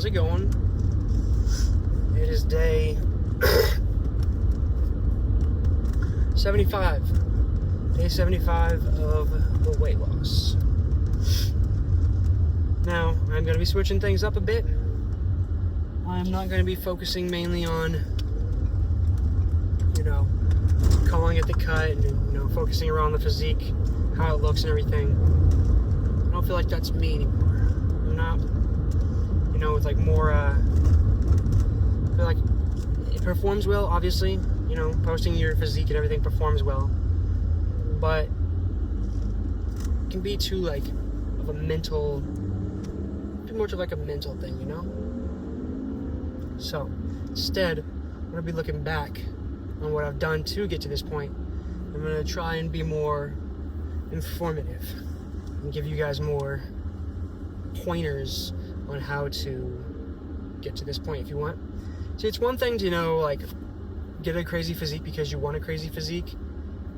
how's it going? It is day 75. Day 75 of the weight loss. Now, I'm going to be switching things up a bit. I'm not going to be focusing mainly on, calling it the cut and, focusing around the physique, how it looks and everything. I don't feel like that's me anymore. I'm not, with like more, I feel like it performs well, obviously. Posting your physique and everything performs well. But it can be too, like, of a mental, too much of like a mental thing, So, instead, I'm going to be looking back on what I've done to get to this point. I'm going to try and be more informative and give you guys more pointers on how to get to this point if you want. See, it's one thing to, get a crazy physique because you want a crazy physique,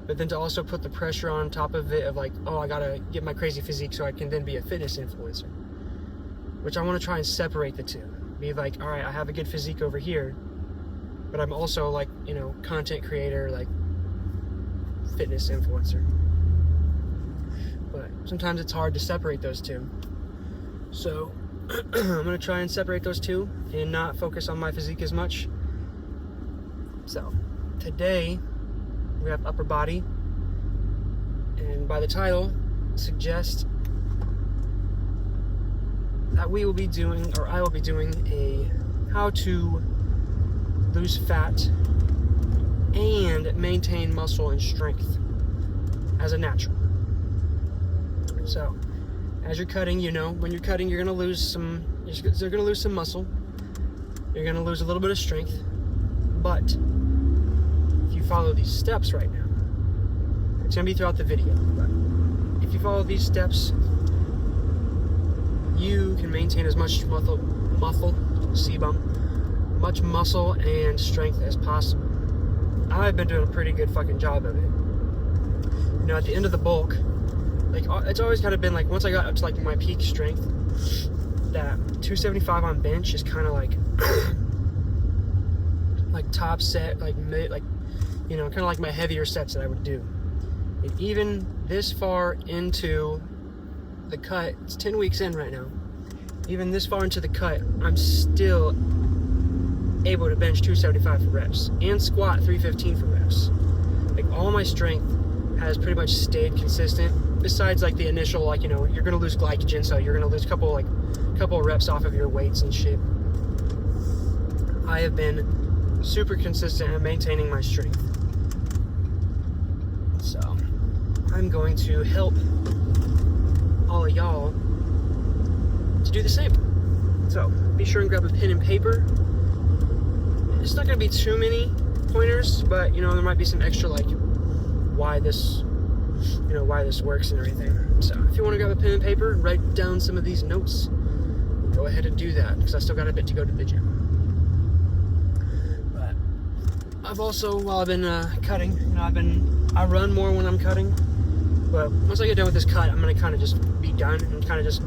but then to also put the pressure on top of it of like, oh, I gotta get my crazy physique so I can then be a fitness influencer. Which I want to try and separate the two. Be like, all right, I have a good physique over here, but I'm also like, content creator, like fitness influencer. But sometimes it's hard to separate those two. So I'm gonna try and separate those two and not focus on my physique as much. So today we have upper body, and by the title suggest that we will be doing, or I will be doing, a how to lose fat and maintain muscle and strength as a natural. So as you're cutting, when you're cutting, you're gonna lose some muscle, you're gonna lose a little bit of strength, but if you follow these steps right now, it's gonna be throughout the video, but if you follow these steps, you can maintain as much muscle, much muscle and strength as possible. I've been doing a pretty good fucking job of it. At the end of the bulk, like, it's always kind of been like, once I got up to like my peak strength, that 275 on bench is kind of like like top set, like mid, like, kind of like my heavier sets that I would do. And even this far into the cut, it's 10 weeks in right now, even this far into the cut, I'm still able to bench 275 for reps and squat 315 for reps. Like, all my strength has pretty much stayed consistent, besides like the initial, like, you're gonna lose glycogen, so you're gonna lose a couple of reps off of your weights and shit. I have been super consistent at maintaining my strength. So I'm going to help all of y'all to do the same. So be sure and grab a pen and paper. It's not going to be too many pointers, but there might be some extra, like, why this works and everything. So if you want to grab a pen and paper and write down some of these notes, go ahead and do that, because I still got a bit to go to the gym. But I've also, while I've been cutting, I run more when I'm cutting, but once I get done with this cut, I'm going to kind of just be done and kind of just,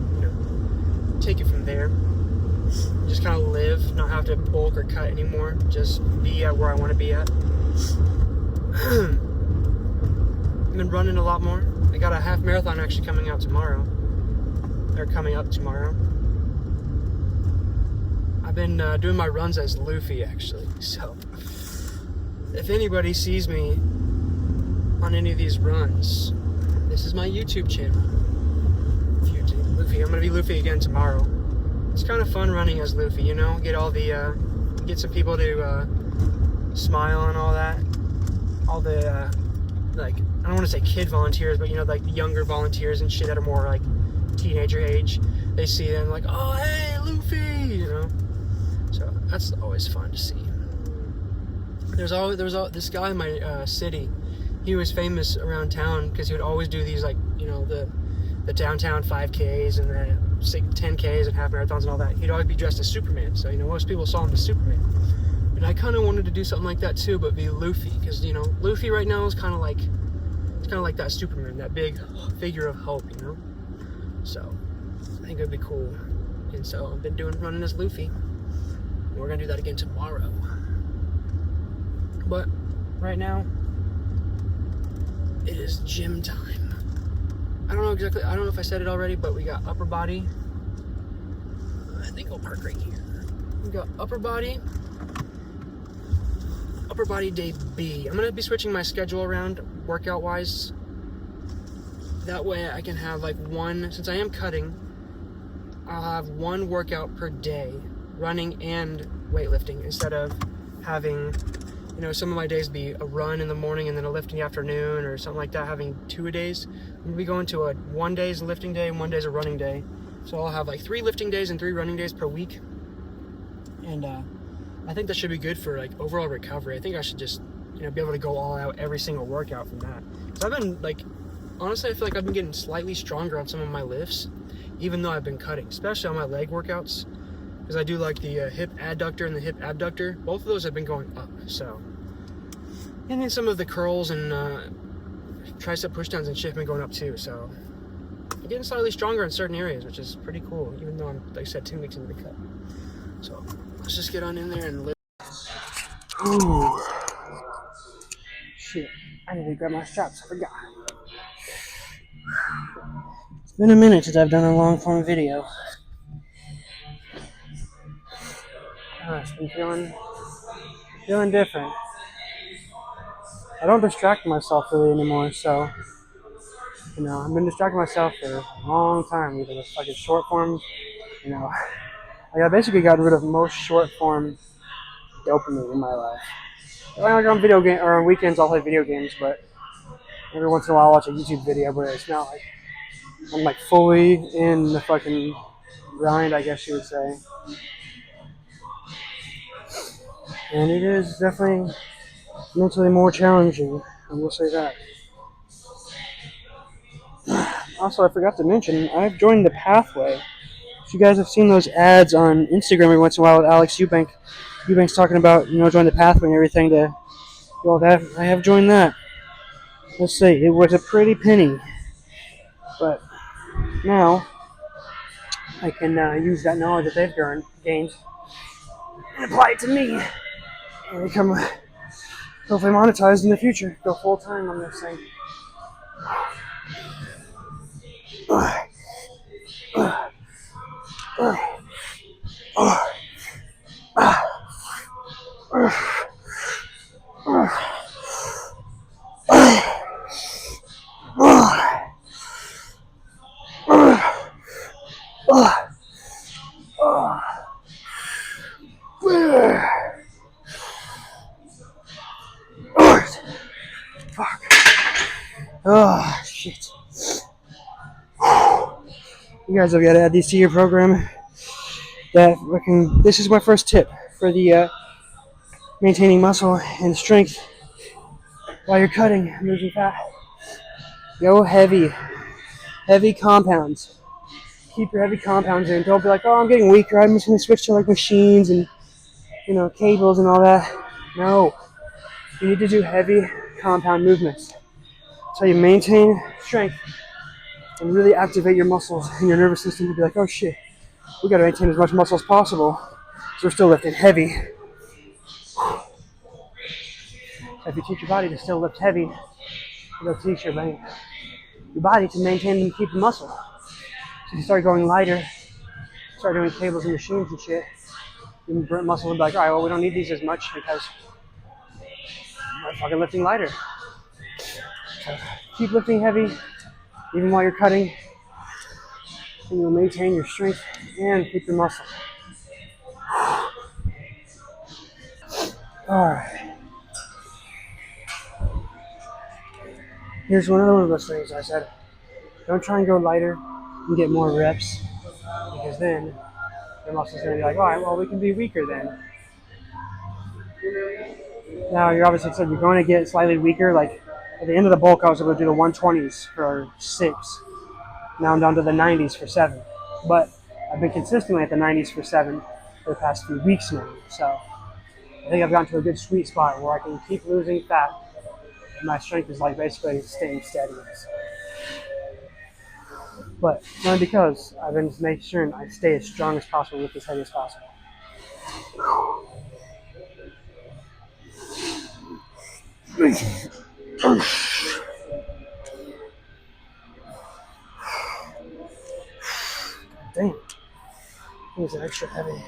take it from there. Just kind of live, not have to bulk or cut anymore, just be at where I want to be at. I've been running a lot more. I got a half marathon actually coming up tomorrow. I've been doing my runs as Luffy, actually. So if anybody sees me on any of these runs, this is my YouTube channel. Luffy. I'm gonna be Luffy again tomorrow. It's kind of fun running as Luffy, get all the get some people to smile and all that. All the like, I don't want to say kid volunteers, but like the younger volunteers and shit that are more like teenager age. They see them like, oh hey Luffy, So that's always fun to see. There was this guy in my city. He was famous around town because he would always do these, like, the downtown 5Ks and the 10Ks and half marathons and all that. He'd always be dressed as Superman. So most people saw him as Superman. And I kind of wanted to do something like that too, but be Luffy, because Luffy right now is kind of like that Superman, that big figure of hope, So I think it'd be cool, And so I've been running as Luffy. We're gonna do that again tomorrow. But right now, it is gym time. I don't know if I said it already, but we got upper body. I think I'll park right here. We got upper body day B. I'm gonna be switching my schedule around workout wise. That way I can have like since I am cutting, I'll have one workout per day, running and weightlifting, instead of having, some of my days be a run in the morning and then a lift in the afternoon or something like that, having 2 days. I'm gonna be going to 1 day's a lifting day and 1 day's a running day. So I'll have like 3 lifting days and 3 running days per week. And I think that should be good for like overall recovery. I think I should just, be able to go all out every single workout from that. Because I've been honestly, I feel like I've been getting slightly stronger on some of my lifts, even though I've been cutting, especially on my leg workouts. Because I do like the hip adductor and the hip abductor. Both of those have been going up, so. And then some of the curls and tricep pushdowns and shit have been going up too, so. I'm getting slightly stronger in certain areas, which is pretty cool, even though I'm, like I said, 2 weeks into the cut. So, let's just get on in there and lift. Ooh. Shit, I need to grab my straps, I forgot. It's been a minute since I've done a long form video. I've been feeling different. I don't distract myself really anymore, so I've been distracting myself for a long time, either with fucking short form, I basically got rid of most short form dopamine in my life. Like on video game or on weekends I'll play video games, but every once in a while I'll watch a YouTube video, but it's not like I'm like fully in the fucking grind, I guess you would say. And it is definitely mentally more challenging, I will say that. Also, I forgot to mention, I've joined the Pathway. If you guys have seen those ads on Instagram every once in a while with Alex Eubank's talking about, join the Pathway and everything to do all that, I have joined that. Let's see, it was a pretty penny. But now, I can use that knowledge that they've gained and apply it to me and become hopefully monetized in the future. Go full time on this thing. Fuck. Oh, shit. You guys have got to add these to your program. This is my first tip for the maintaining muscle and strength while you're cutting and losing fat. Go heavy. Heavy compounds. Keep your heavy compounds in. Don't be like, oh, I'm getting weaker, I'm just going to switch to like machines and, cables and all that. No. You need to do heavy compound movements. That's how you maintain strength and really activate your muscles and your nervous system to be like, oh shit, we got to maintain as much muscle as possible, so we're still lifting heavy. So if you teach your body to still lift heavy, you'll teach your body to maintain and keep the muscle. So if you start going lighter, start doing cables and machines and shit, your muscles will be like, all right, well, we don't need these as much because I'm fucking lifting lighter. So keep lifting heavy, even while you're cutting, and you'll maintain your strength and keep your muscle. Alright. Here's another one of those things I said. Don't try and go lighter and get more reps, because then your muscle's going to be like, alright, well, we can be weaker then. Now, you're obviously said you're going to get slightly weaker. Like, at the end of the bulk, I was able to do the 120s for 6. Now I'm down to the 90s for 7. But I've been consistently at the 90s for 7 for the past few weeks now. So I think I've gotten to a good sweet spot where I can keep losing fat and my strength is like basically staying steady. but not because I've been just making sure I stay as strong as possible with as heavy as possible. Damn, these are extra heavy.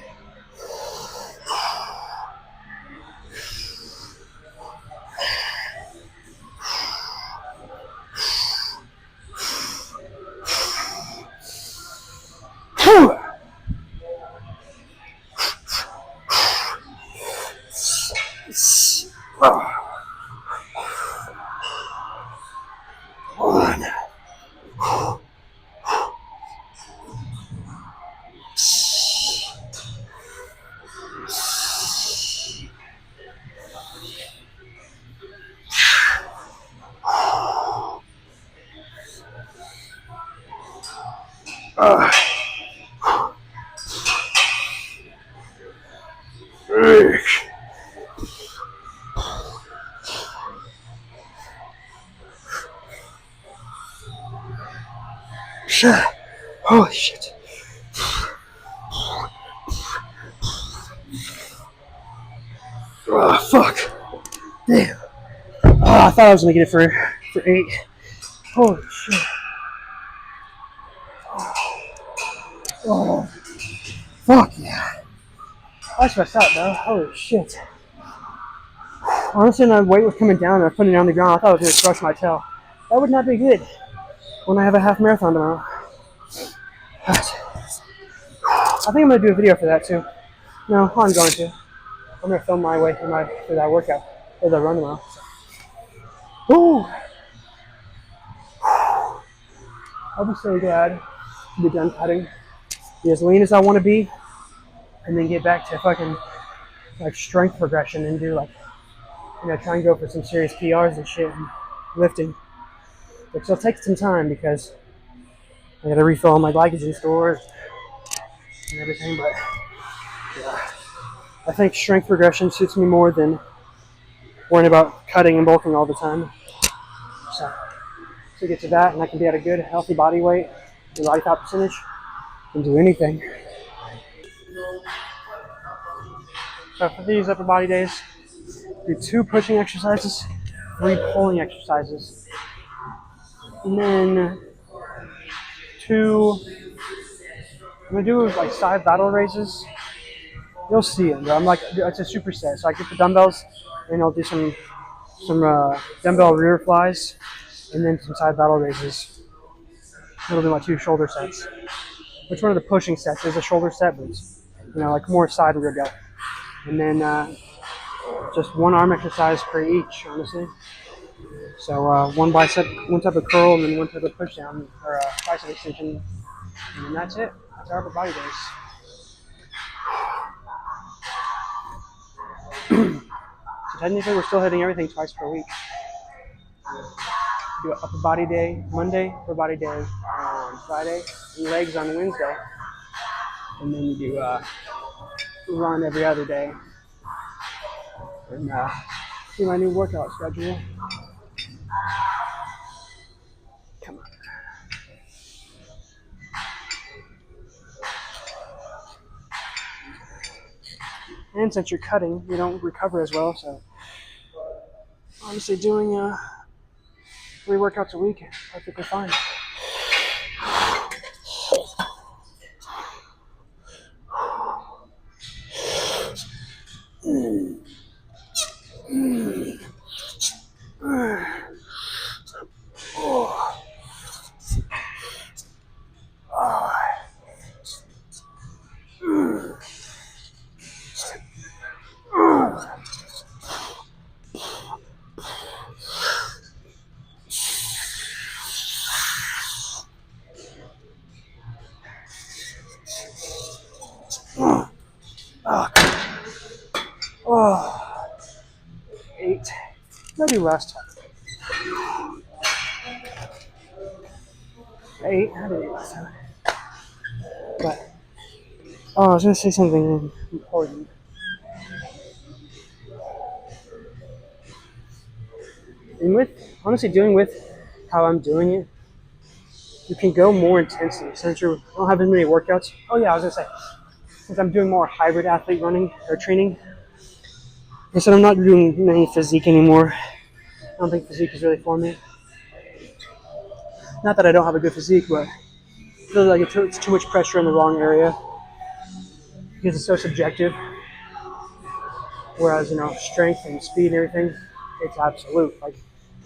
One. Shit. Holy shit. Oh, fuck. Damn. Oh, I thought I was gonna get it for 8. Holy shit. Oh, fuck yeah. I stressed out, though. Holy shit. Honestly, when the weight was coming down and I put it on the ground, I thought I was gonna crush my tail. That would not be good when I have a half marathon tomorrow. But I think I'm gonna do a video for that too. No, I'm going to. I'm gonna film my way through that workout or the run tomorrow. Ooh. I'll be so glad to be done cutting, be as lean as I want to be, and then get back to fucking like strength progression and do like, try and go for some serious PRs and shit and lifting. Which will take some time because I gotta refill all my glycogen stores and everything, but yeah. I think strength progression suits me more than worrying about cutting and bulking all the time. So to get to that, and I can be at a good, healthy body weight and body fat percentage, and do anything. So for these upper body days, do 2 pushing exercises, 3 pulling exercises, and then 2. I'm gonna do like side battle raises. You'll see it, bro. I'm like, it's a superset. So I get the dumbbells, and I'll do some dumbbell rear flies, and then some side battle raises. It'll do my 2 shoulder sets. Which one of the pushing sets is a shoulder set, but it's, like more side rear delt. And then just 1 arm exercise per each, honestly. So 1 bicep, 1 type of curl, and then 1 type of push down or bicep extension, and then that's it. That's our upper body days. So technically, we're still hitting everything twice per week. Do an upper body day Monday, upper body day on Friday, and legs on Wednesday, and then you do run every other day. And see my new workout schedule. Come on. And since you're cutting, you don't recover as well, so honestly doing 3 workouts a week, perfectly fine. Oh, 8. Maybe last time. 8. I did 8 last time. But I was gonna say something important. And honestly, dealing with how I'm doing it, you can go more intensely since you don't have as many workouts. Oh yeah, I was gonna say, since I'm doing more hybrid athlete running or training, instead I'm not doing any physique anymore. I don't think physique is really for me. Not that I don't have a good physique, but I feel like it's too much pressure in the wrong area because it's so subjective. Whereas, strength and speed and everything, it's absolute. Like,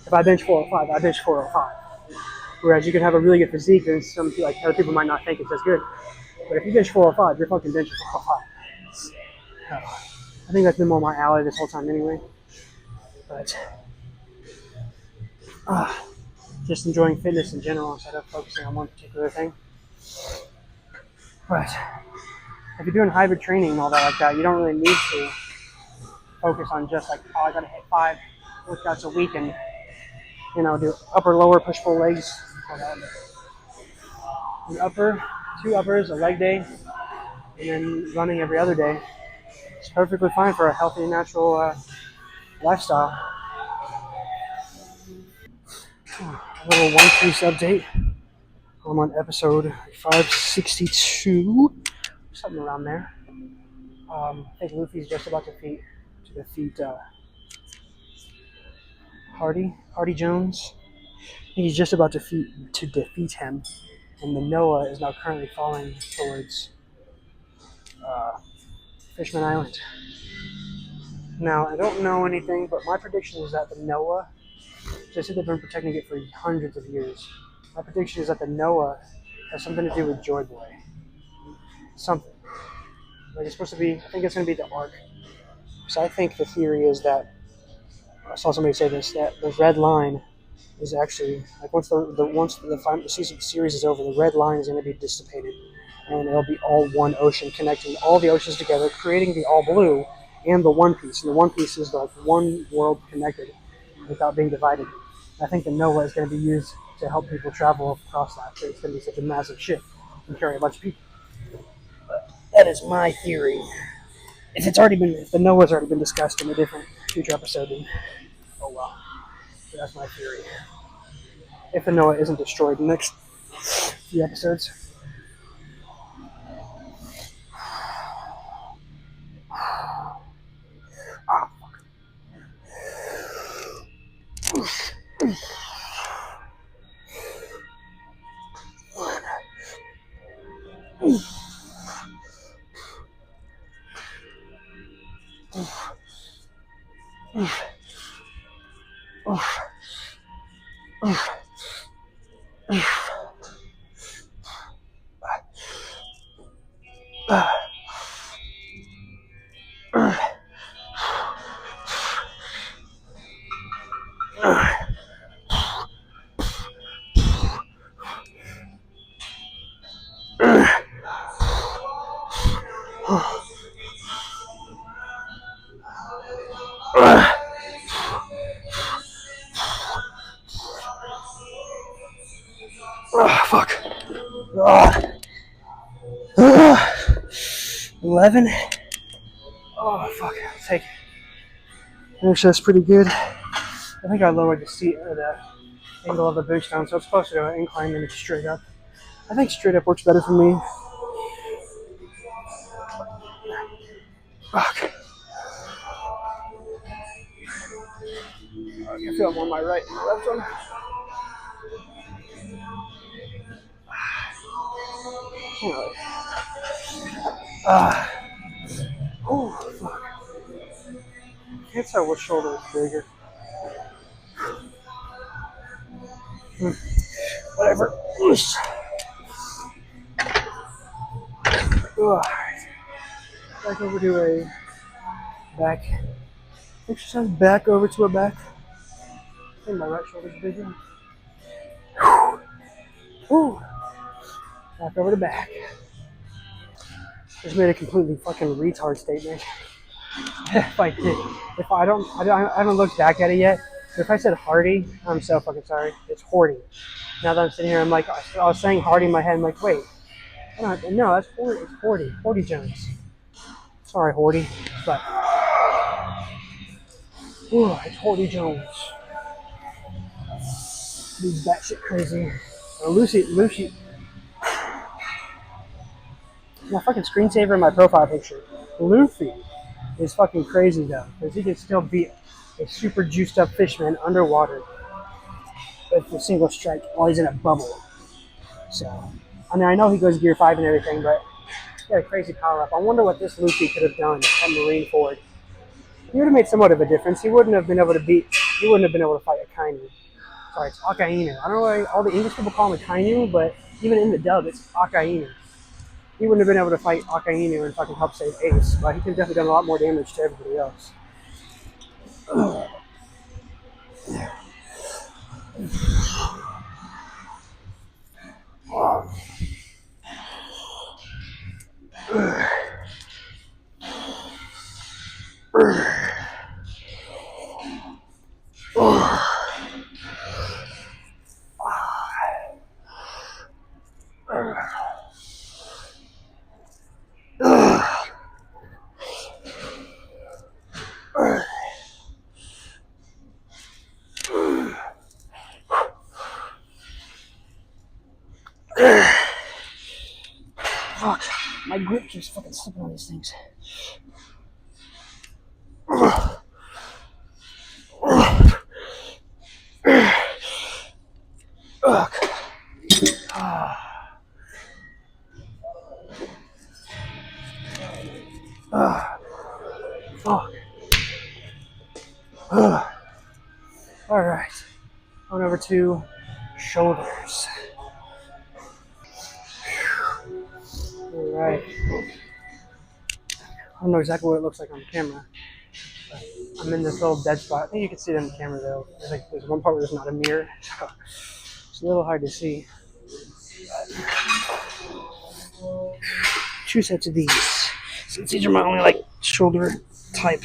if I bench 405, I bench 405. Whereas you can have a really good physique and other people might not think it's as good. But if you bench 405, you're fucking benching 405. I think that's been more my alley this whole time anyway. But, just enjoying fitness in general instead of focusing on one particular thing. But, if you're doing hybrid training and all that like that, you don't really need to focus on just like, oh, I gotta hit 5 workouts a week and, do upper, lower, push, pull legs. An upper, 2 uppers, a leg day, and then running every other day. It's perfectly fine for a healthy, natural lifestyle. A little One Piece update. I'm on episode 562, something around there. I think Luffy's just about to defeat Hardy Jones. I think he's just about to defeat him, and the Noah is now currently falling towards Fishman Island. Now, I don't know anything, but my prediction is that the Noah, they said they've been protecting it for hundreds of years. My prediction is that the Noah has something to do with Joy Boy. Something. Like it's supposed to be, I think it's going to be the Ark. So I think the theory is that, I saw somebody say this, that the red line is actually, like once the series is over, the red line is going to be dissipated. And it'll be all one ocean, connecting all the oceans together, creating the all blue and the One Piece. And the One Piece is like one world connected without being divided. I think the Noah is going to be used to help people travel across that. So it's going to be such a massive ship and carry a bunch of people. But that is my theory. If the Noah's already been discussed in a different future episode, then oh well. So that's my theory. If the Noah isn't destroyed in the next few episodes. Fuck. 11. Oh, fuck. I'll take it. Actually, that's pretty good. I think I lowered the seat or the angle of the boost down, so it's closer to an incline than it's straight up. I think straight up works better for me. Fuck. I can feel it more on my right than my left one. Oh, fuck. Can't tell which shoulder is bigger. Whatever. Back over to a back exercise. Back over to a back. I think my right shoulder's bigger. Whew. Back over to back. Just made a completely fucking retard statement. If I don't look back at it yet. But if I said Hardy, I'm so fucking sorry. It's Horty. Now that I'm sitting here, I'm like, I was saying Hardy in my head. I'm like, wait, no, that's Horty. It's Horty. Horty Jones. Sorry, Horty, but it's Horty Jones. He's batshit crazy. Lucy, my fucking screensaver in my profile picture. Luffy is fucking crazy though, because he can still beat a super juiced up fishman underwater with a single strike while he's in a bubble. So, I mean, I know he goes Gear 5 and everything, but he had a crazy power up. I wonder what this Luffy could have done at Marineford. He would have made somewhat of a difference. He wouldn't have been able to fight a Kainu. Sorry, it's Akainu. I don't know why all the English people call him a Kainu, but even in the dub, it's Akainu. He wouldn't have been able to fight Akainu and fucking help save Ace, but he could have definitely done a lot more damage to everybody else. Fuck, my grip keeps fucking slipping on these things. Alright, on over to shoulders. Alright. I don't know exactly what it looks like on camera. But I'm in this little dead spot. I think you can see it on the camera though. There's one part where there's not a mirror. So it's a little hard to see. But 2 sets of these. Since these are my only like shoulder type.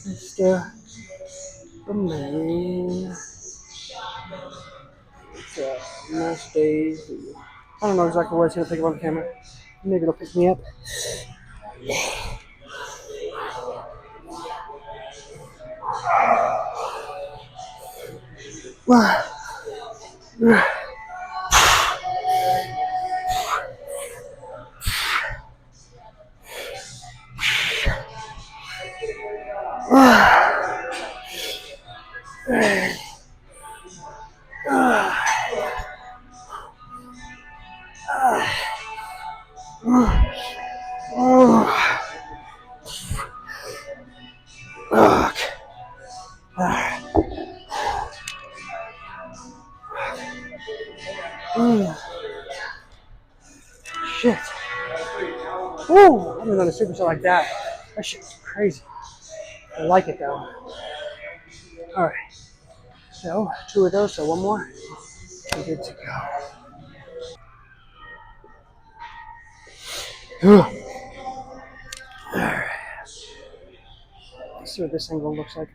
Mr. Man. It's a nice day. I don't know exactly what it's going to pick up on the camera. Maybe it'll pick me up. Shit. Woo! I haven't done a superset like that. That shit's crazy. I like it though. Alright. So, 2 of those, so 1 more. I'm good to go. Alright. Let's see what this angle looks like.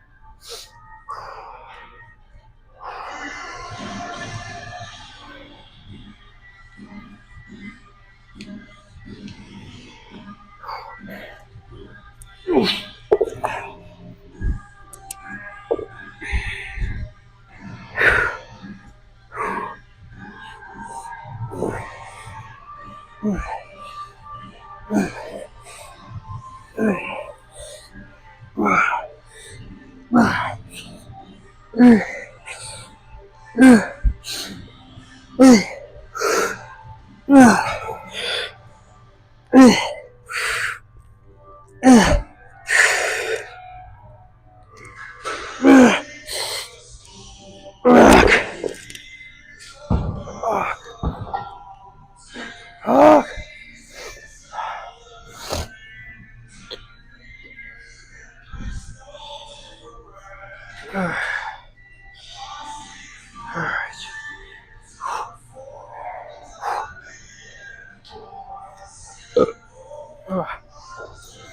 Alright.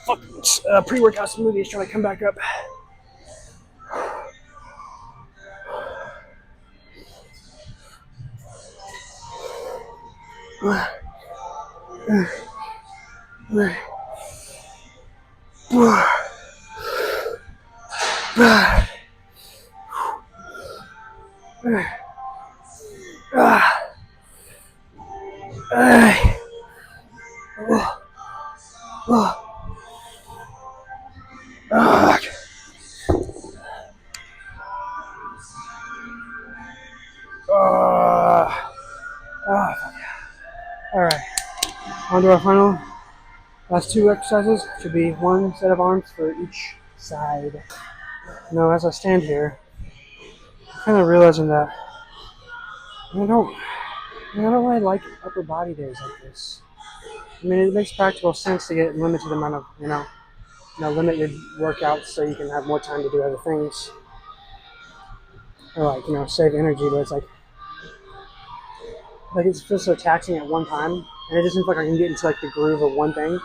Fuck, pre-workout smoothie is trying to come back up. Alright, on to our final last two exercises. Should be one set of arms for each side. Now, as I stand here, I'm kind of realizing that I don't really like upper body days like this. I mean, it makes practical sense to get limited amount of, limit your workouts so you can have more time to do other things. Or save energy, but it's like it feels so taxing at one time, and it just seems like I can get into like the groove of one thing.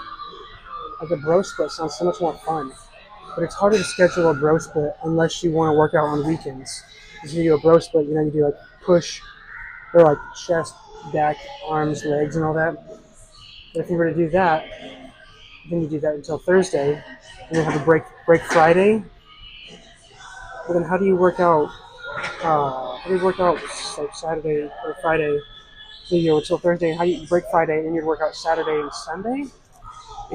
Like a bro split sounds so much more fun, but it's harder to schedule a bro split unless you want to work out on weekends. Because you do a bro split, you do like push or like chest, back, arms, legs, and all that. But if you were to do that, then you do that until Thursday, and then have a break Friday. But then how do you work out? Like Saturday or Friday? So you go until Thursday. How do you break Friday and you'd work out Saturday and Sunday?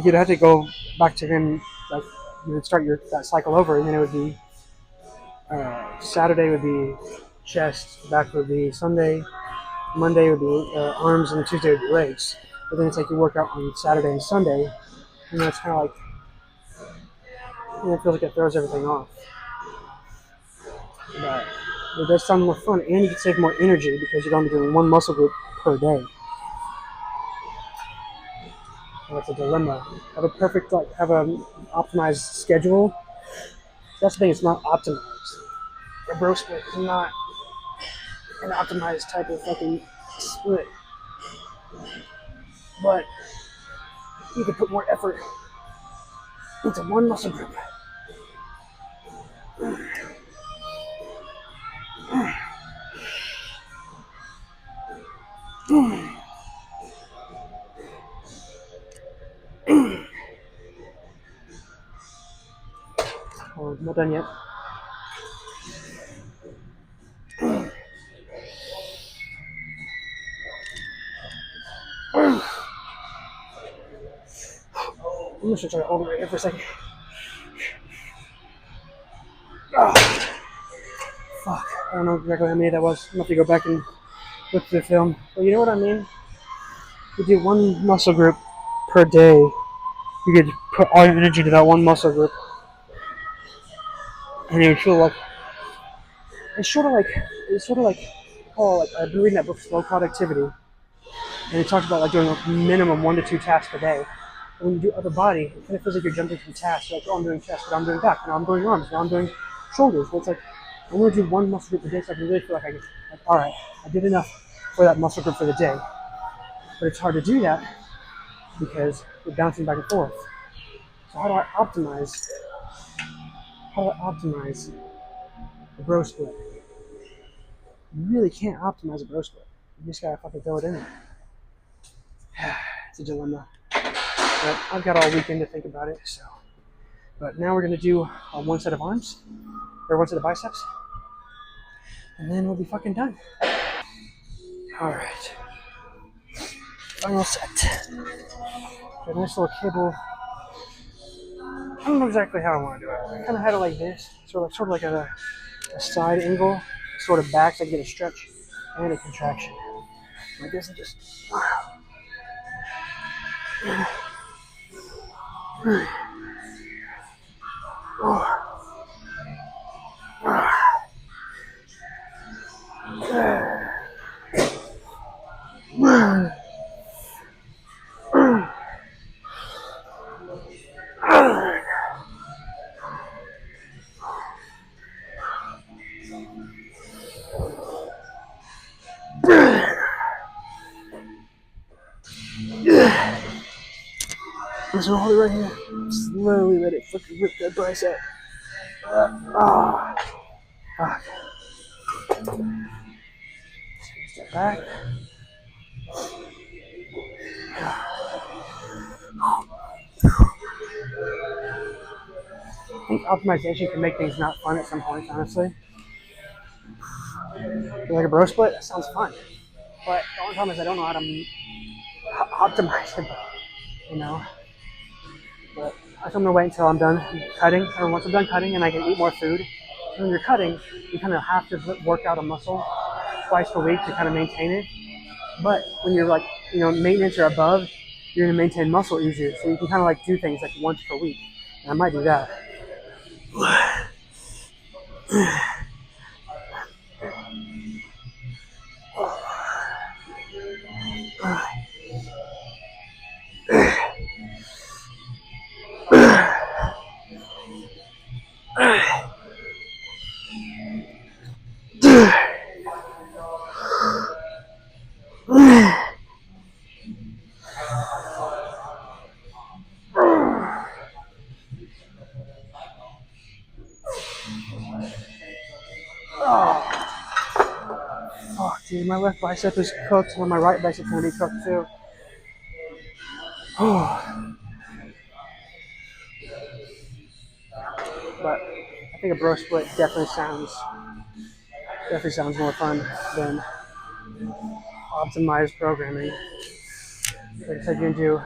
You'd have to go back to then, like you would start that cycle over, and then it would be Saturday would be chest, back would be Sunday, Monday would be arms, and Tuesday would be legs. But then it's like you work out on Saturday and Sunday, and that's kind of like, it feels like it throws everything off. But it does sound more fun, and you can save more energy because you're only doing one muscle group per day. That's a dilemma. Have an optimized schedule. That's the thing, it's not optimized. A bro split is not an optimized type of fucking split. But you can put more effort into one muscle group. Oh, I'm not done yet. I'm just gonna try to hold it right here for a second. Oh, fuck. I don't know exactly how many that was. I'm gonna have to go back and look through the film. But you know what I mean? You do one muscle group per day. You could put all your energy to that one muscle group. And you would feel like it's sort of like I've been reading that book Slow Productivity, and it talks about like doing a minimum 1 to 2 tasks a day. And when you do upper body, it kind of feels like you're jumping from tasks. Like, oh, I'm doing chest, but I'm doing back, now I'm doing arms, now I'm doing shoulders. But it's like I'm going to do one muscle group a day, so I can really feel like all right, I did enough for that muscle group for the day. But it's hard to do that because we're bouncing back and forth. So how do I optimize a bro split? You really can't optimize a bro split. You just gotta fucking throw it in there. It's a dilemma. But I've got all weekend to think about it, so. But now we're gonna do one set of arms, or one set of biceps, and then we'll be fucking done. Alright. Final set. Got a nice little cable. I don't know exactly how I want to do it. I kind of had it like this, sort of like a side angle, sort of back, so I get a stretch and a contraction. I guess I just. So hold it right here. Slowly let it fucking rip that bicep. Step back. I think optimization can make things not fun at some points, honestly. Like a bro split, that sounds fun. But the only problem is I don't know how to optimize it, you know. But I think I'm gonna wait until I'm done cutting, or once I'm done cutting and I can eat more food. And when you're cutting, you kind of have to work out a muscle twice a week to kind of maintain it. But when you're like, maintenance or above, you're gonna maintain muscle easier. So you can kind of like do things like once per week. And I might do that. Fuck, dude, my left bicep is cooked, and my right bicep's gonna be cooked too. But I think a bro split definitely sounds more fun than optimized programming. Like I said, you can do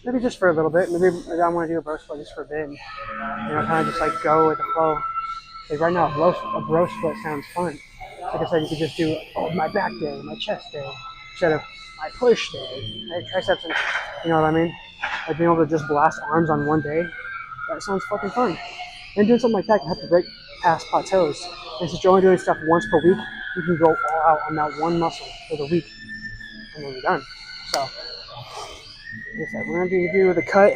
maybe just for a little bit. Maybe I want to do a bro split just for a bit. Kind of just like go with the flow. Like right now, a bro split sounds fun. Like I said, you could just do my back day, my chest day, instead of my push day, my triceps, and you know what I mean? Like being able to just blast arms on one day, that sounds fucking fun. And doing something like that can have to break past plateaus. And since you're only doing stuff once per week, you can go all out on that one muscle for the week, and then you're done. So, like I said, we're gonna do the cut,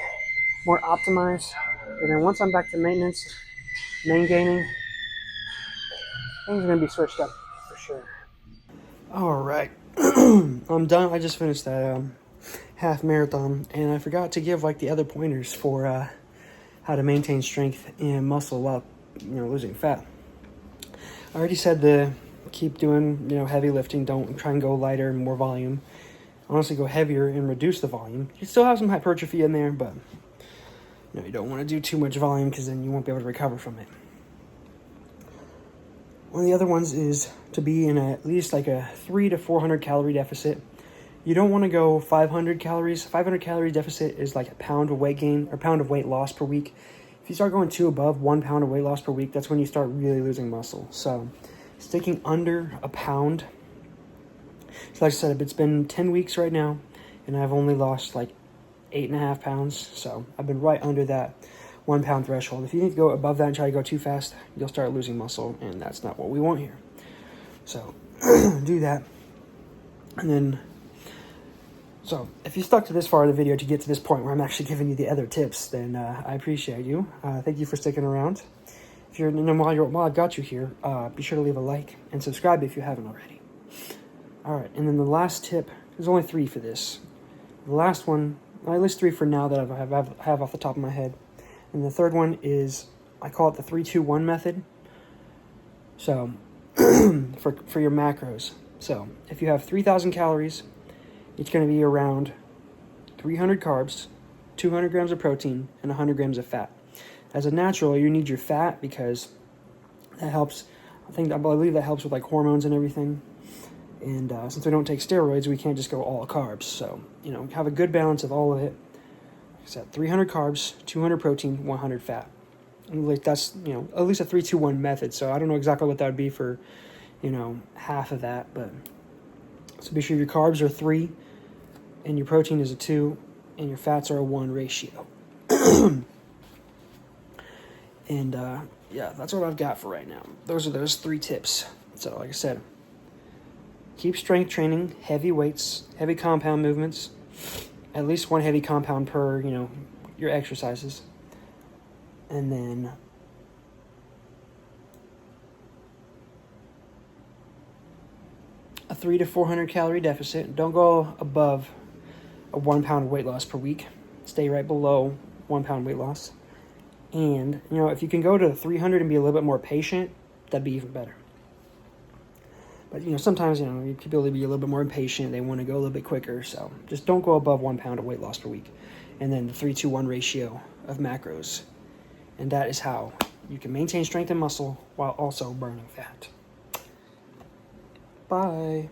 more optimized, and then once I'm back to maintenance, main gaining, things are gonna be switched up for sure. All right, I'm done. I just finished that half marathon, and I forgot to give like the other pointers for how to maintain strength and muscle while losing fat. I already said to keep doing heavy lifting. Don't try and go lighter and more volume. Honestly, go heavier and reduce the volume. You still have some hypertrophy in there, but you don't want to do too much volume because then you won't be able to recover from it. One of the other ones is to be in at least like a 300 to 400 calorie deficit. You don't want to go 500 calories. 500 calorie deficit is like a pound of weight gain or pound of weight loss per week. If you start going above 1 pound of weight loss per week, that's when you start really losing muscle. So sticking under a pound. So like I said, it's been 10 weeks right now, and I've only lost like 8.5 pounds. So I've been right under that 1 pound threshold. If you need to go above that and try to go too fast, you'll start losing muscle, and that's not what we want here. So do that. And then, so if you stuck to this far of the video to get to this point where I'm actually giving you the other tips, then I appreciate you. Thank you for sticking around. If you're, while I've got you here, be sure to leave a like and subscribe if you haven't already. All right, and then the last tip, there's only 3 for this. The last one, well, at least 3 for now that I have off the top of my head. And the third one is, I call it the 3-2-1 method. So, for your macros. So, if you have 3,000 calories, it's going to be around 300 carbs, 200 grams of protein, and 100 grams of fat. As a natural, you need your fat because that helps. I believe that helps with like hormones and everything. And since we don't take steroids, we can't just go all carbs. So, have a good balance of all of it. Like I said, 300 carbs, 200 protein, 100 fat. And like that's, at least a 3-2-1 method. So I don't know exactly what that would be for, half of that. But so be sure your carbs are 3, and your protein is a 2, and your fats are a 1 ratio. And yeah, that's what I've got for right now. Those are those 3 tips. So like I said, keep strength training, heavy weights, heavy compound movements, at least 1 heavy compound per, your exercises. And then a 300 to 400 calorie deficit. Don't go above a 1 pound of weight loss per week. stay right below 1 pound weight loss. And, you know, if you can go to 300 and be a little bit more patient, that'd be even better. But, you know, sometimes, you know, people will be a little bit more impatient. They want to go a little bit quicker. So just don't go above 1 pound of weight loss per week. And then the 3-to-1 ratio of macros. And that is how you can maintain strength and muscle while also burning fat. Bye.